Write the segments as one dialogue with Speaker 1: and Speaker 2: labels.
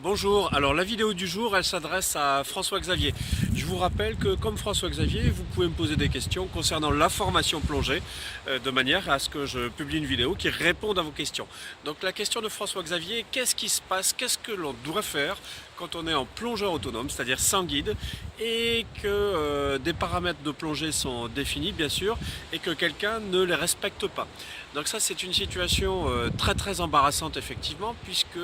Speaker 1: Bonjour, alors la vidéo du jour elle s'adresse à François-Xavier. Je vous rappelle que comme François-Xavier, vous pouvez me poser des questions concernant la formation plongée de manière à ce que je publie une vidéo qui réponde à vos questions. Donc la question de François-Xavier, qu'est-ce qui se passe, qu'est-ce que l'on doit faire quand on est en plongeur autonome, c'est-à-dire sans guide, et que des paramètres de plongée sont définis bien sûr, et que quelqu'un ne les respecte pas. Donc ça c'est une situation très embarrassante effectivement, puisque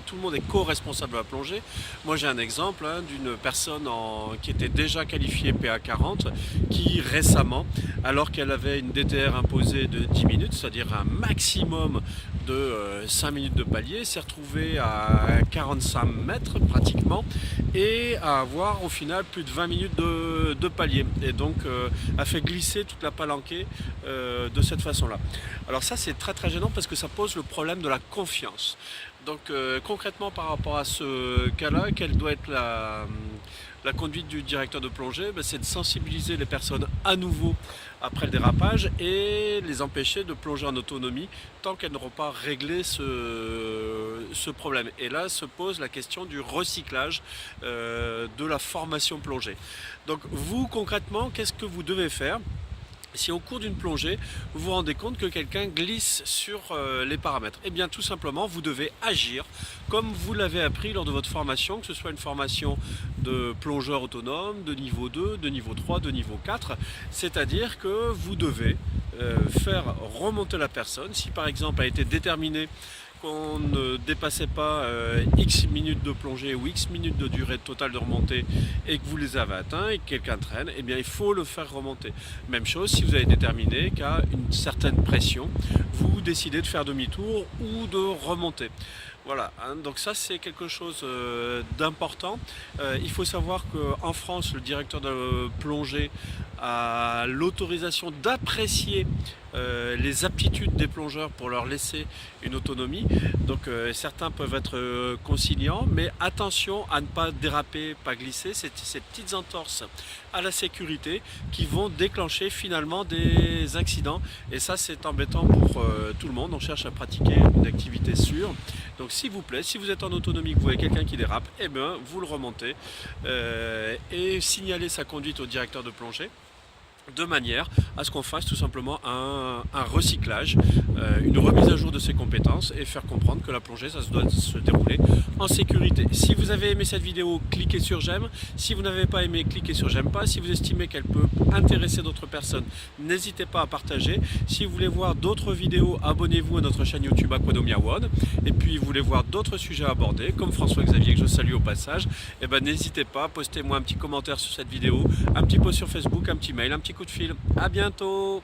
Speaker 1: tout le monde est co-responsable de la plongée. Moi j'ai un exemple d'une personne qui était déjà qualifiée PA40, qui récemment, alors qu'elle avait une DTR imposée de 10 minutes, c'est-à-dire un maximum de 5 minutes de palier, s'est retrouvée à 45 mètres pratiquement, et à avoir au final plus de 20 minutes de palier, et donc a fait glisser toute la palanquée de cette façon-là. Alors ça c'est très gênant parce que ça pose le problème de la confiance. Donc concrètement par rapport à ce cas-là, quelle doit être la conduite du directeur de plongée? C'est de sensibiliser les personnes à nouveau après le dérapage et les empêcher de plonger en autonomie tant qu'elles n'auront pas réglé ce problème. Et là se pose la question du recyclage de la formation plongée. Donc vous concrètement, qu'est-ce que vous devez faire si au cours d'une plongée, vous vous rendez compte que quelqu'un glisse sur les paramètres? Eh bien tout simplement, vous devez agir comme vous l'avez appris lors de votre formation, que ce soit une formation de plongeur autonome, de niveau 2, de niveau 3, de niveau 4. C'est-à-dire que vous devez faire remonter la personne. Si par exemple a été déterminé qu'on ne dépassait pas X minutes de plongée ou X minutes de durée totale de remontée et que vous les avez atteints et que quelqu'un traîne, eh bien il faut le faire remonter. Même chose si vous avez déterminé qu'à une certaine pression, vous décidez de faire demi-tour ou de remonter. Voilà, donc ça c'est quelque chose d'important. Il faut savoir qu'en France, le directeur de plongée a l'autorisation d'apprécier les aptitudes des plongeurs pour leur laisser une autonomie. Donc certains peuvent être conciliants, mais attention à ne pas déraper, pas glisser. C'est ces petites entorses à la sécurité qui vont déclencher finalement des accidents. Et ça c'est embêtant pour tout le monde. On cherche à pratiquer une activité sûre. Donc s'il vous plaît, si vous êtes en autonomie, que vous voyez quelqu'un qui dérape, eh bien vous le remontez et signalez sa conduite au directeur de plongée, de manière à ce qu'on fasse tout simplement un recyclage, une remise à jour de ses compétences et faire comprendre que la plongée, ça doit se dérouler en sécurité. Si vous avez aimé cette vidéo, cliquez sur j'aime. Si vous n'avez pas aimé, cliquez sur j'aime pas. Si vous estimez qu'elle peut intéresser d'autres personnes, n'hésitez pas à partager. Si vous voulez voir d'autres vidéos, abonnez-vous à notre chaîne YouTube Aquadomia One. Et puis vous voulez voir d'autres sujets abordés, comme François-Xavier que je salue au passage, et ben n'hésitez pas, postez-moi un petit commentaire sur cette vidéo, un petit post sur Facebook, un petit mail, un petit coup de fil. À bientôt!